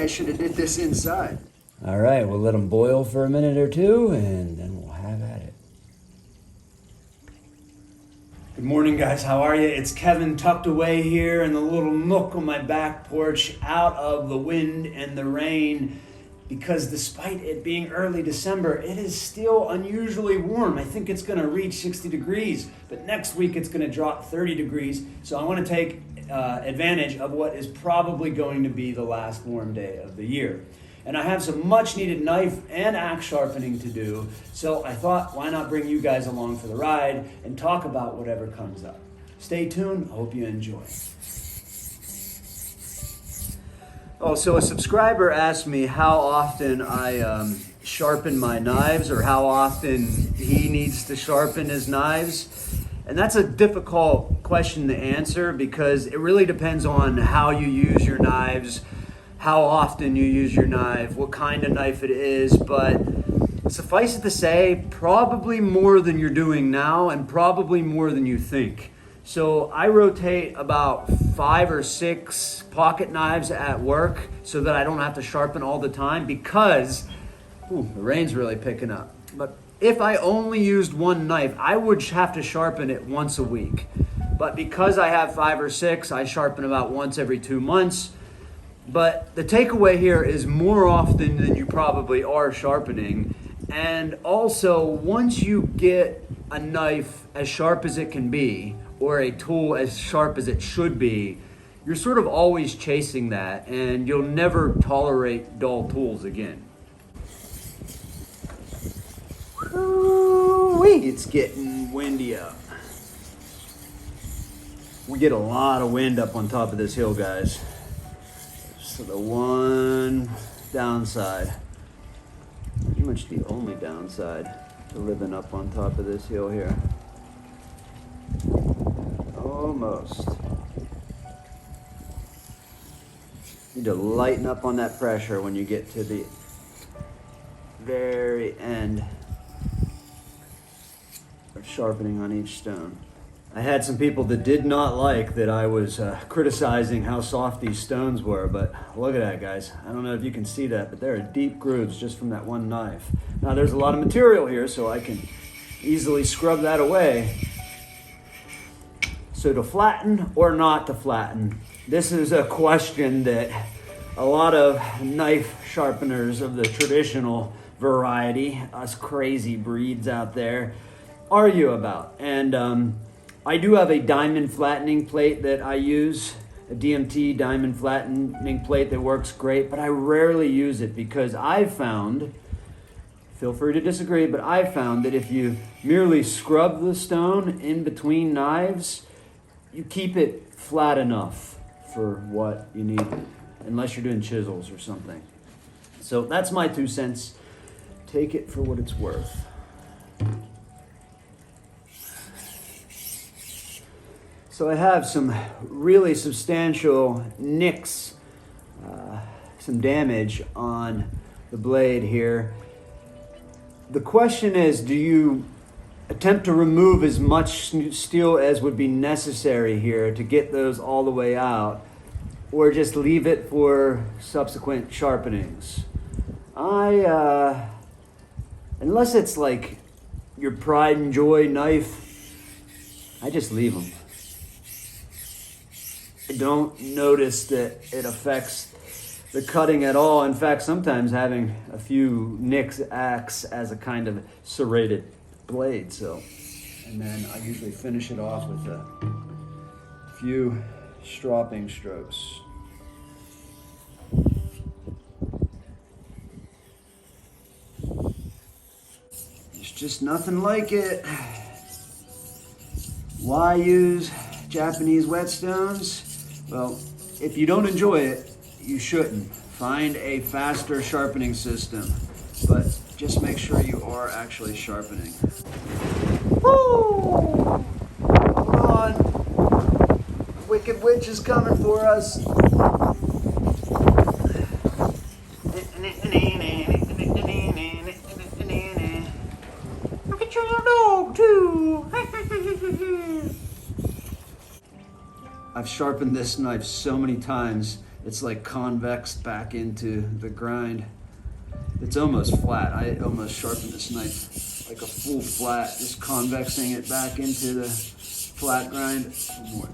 should have did this inside. All right, we'll let them boil for a minute or two, and then we'll have at it. Good morning, guys. How are you? It's Kevin, tucked away here in the little nook on my back porch, out of the wind and the rain, because despite it being early December, it is still unusually warm. I think it's going to reach 60 degrees, but next week it's going to drop 30 degrees. So I want to take advantage of what is probably going to be the last warm day of the year. And I have some much needed knife and axe sharpening to do, so I thought, why not bring you guys along for the ride and talk about whatever comes up. Stay tuned, hope you enjoy. Oh, so a subscriber asked me how often I sharpen my knives, or how often he needs to sharpen his knives. And that's a difficult question to answer because it really depends on how you use your knives, how often you use your knife, what kind of knife it is, but suffice it to say, probably more than you're doing now and probably more than you think. So I rotate about 5 or 6 pocket knives at work so that I don't have to sharpen all the time because, the rain's really picking up. But if I only used one knife, I would have to sharpen it once a week. But because I have 5 or 6, I sharpen about once every 2 months. But the takeaway here is more often than you probably are sharpening. And also, once you get a knife as sharp as it can be, or a tool as sharp as it should be, you're sort of always chasing that, and you'll never tolerate dull tools again. It's getting windy up. We get a lot of wind up on top of this hill, guys. So the one downside, pretty much the only downside to living up on top of this hill here. Almost. Need to lighten up on that pressure when you get to the very end of sharpening on each stone. I had some people that did not like that I was criticizing how soft these stones were, but look at that, guys. I don't know if you can see that, but there are deep grooves just from that one knife. Now there's a lot of material here, so I can easily scrub that away. So to flatten or not to flatten, this is a question that a lot of knife sharpeners of the traditional variety, us crazy breeds out there, argue about. And I do have a diamond flattening plate that I use, a DMT diamond flattening plate that works great, but I rarely use it because I've found, feel free to disagree, but I've found that if you merely scrub the stone in between knives, you keep it flat enough for what you need, unless you're doing chisels or something. So that's my 2 cents. Take it for what it's worth. So I have some really substantial nicks, some damage on the blade here. The question is, do you attempt to remove as much steel as would be necessary here to get those all the way out, or just leave it for subsequent sharpenings? Unless it's like your pride and joy knife, I just leave them. I don't notice that it affects the cutting at all. In fact, sometimes having a few nicks acts as a kind of serrated blade. So, and then I usually finish it off with a few stropping strokes. There's just nothing like it. Why use Japanese whetstones? Well, if you don't enjoy it, you shouldn't. Find a faster sharpening system, but just make sure you are actually sharpening. Woo! Come on. Wicked Witch is coming for us. Look at your dog, too. I've sharpened this knife so many times it's like convex back into the grind. It's almost flat. I almost sharpened this knife like a full flat, just convexing it back into the flat grind.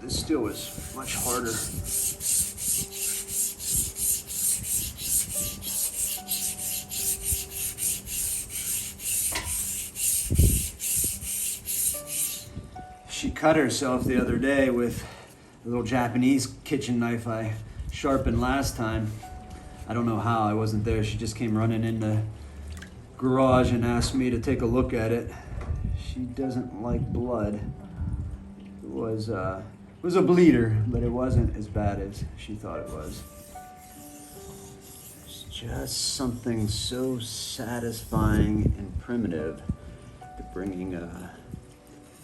This steel was much harder. She cut herself the other day with a little Japanese kitchen knife I sharpened last time. I don't know how, I wasn't there. She just came running in the garage and asked me to take a look at it. She doesn't like blood. It was a bleeder, but it wasn't as bad as she thought it was. It's just something so satisfying and primitive to bringing a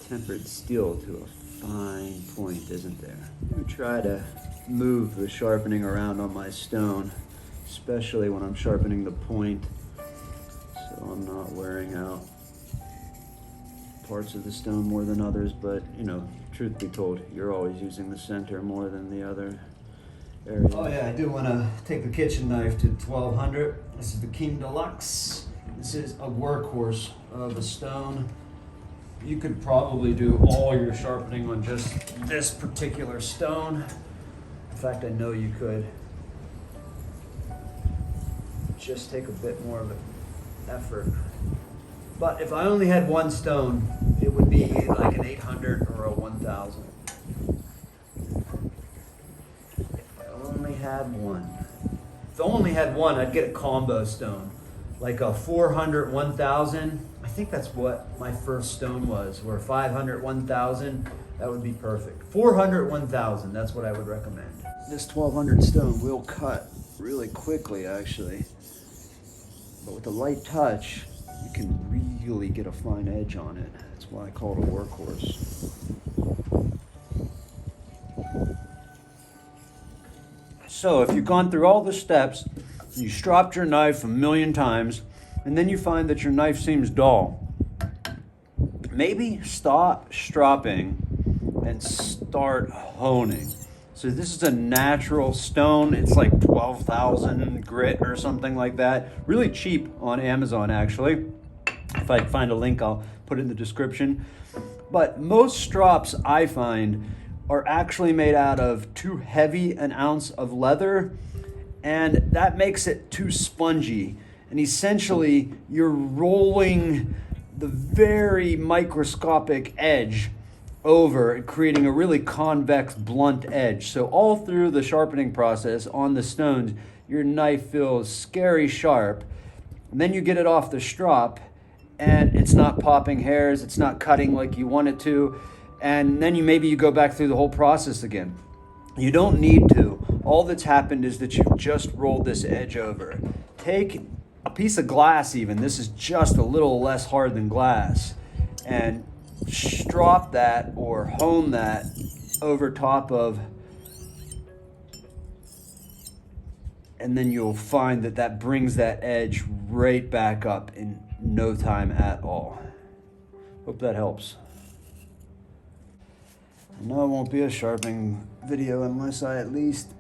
tempered steel to a fine point, isn't there? I try to move the sharpening around on my stone, especially when I'm sharpening the point, so I'm not wearing out parts of the stone more than others. But you know, truth be told, you're always using the center more than the other areas. Oh yeah, I do want to take the kitchen knife to 1200. This is the King Deluxe. This is a workhorse of a stone. You could probably do all your sharpening on just this particular stone. In fact, I know you could. Just take a bit more of an effort. But if I only had one stone, it would be like an 800 or a 1000. If I only had one. If I only had one, I'd get a combo stone. Like a 400, 1000. I think that's what my first stone was, or 500, 1000. That would be perfect. 400, 1000, that's what I would recommend. This 1200 stone will cut really quickly, actually. But with a light touch, you can really get a fine edge on it. That's why I call it a workhorse. So if you've gone through all the steps, you stropped your knife a million times, and then you find that your knife seems dull, maybe stop stropping and start honing. So this is a natural stone. It's like 12,000 grit or something like that. Really cheap on Amazon, actually. If I find a link, I'll put it in the description. But most strops I find are actually made out of too heavy an ounce of leather, and that makes it too spongy. And essentially, you're rolling the very microscopic edge over and creating a really convex, blunt edge. So all through the sharpening process on the stones, your knife feels scary sharp. And then you get it off the strop, and it's not popping hairs, it's not cutting like you want it to. And then maybe you go back through the whole process again. You don't need to. All that's happened is that you've just rolled this edge over. Take a piece of glass even. This is just a little less hard than glass. And strop that or hone that over top of, and then you'll find that that brings that edge right back up in no time at all. Hope that helps. I know it won't be a sharpening video unless I at least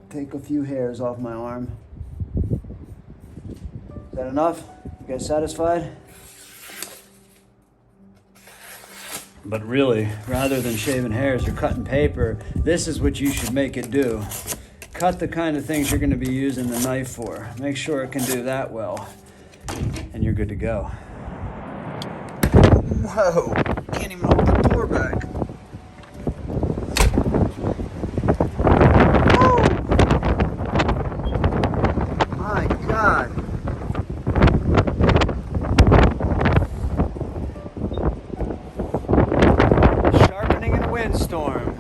take a few hairs off my arm. Is that enough? You guys satisfied? But really, rather than shaving hairs or cutting paper, this is what you should make it do. Cut the kind of things you're going to be using the knife for. Make sure it can do that well, and you're good to go. Whoa, can't even hold the door back. My God. Sharpening in Windstorm.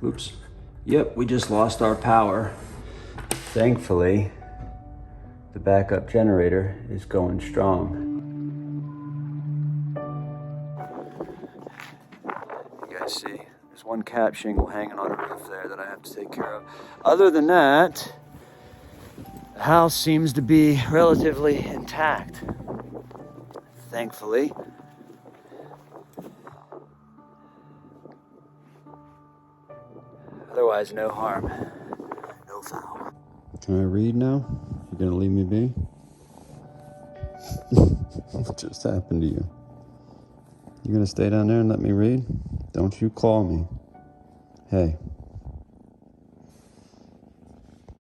Oops. Yep, we just lost our power. Thankfully, the backup generator is going strong. You guys see? There's one cap shingle hanging on the roof there that I have to take care of. Other than that, the house seems to be relatively intact, thankfully. Otherwise, no harm, no foul. Can I read now? You're gonna leave me be? What just happened to you? You gonna stay down there and let me read? Don't you call me. Hey.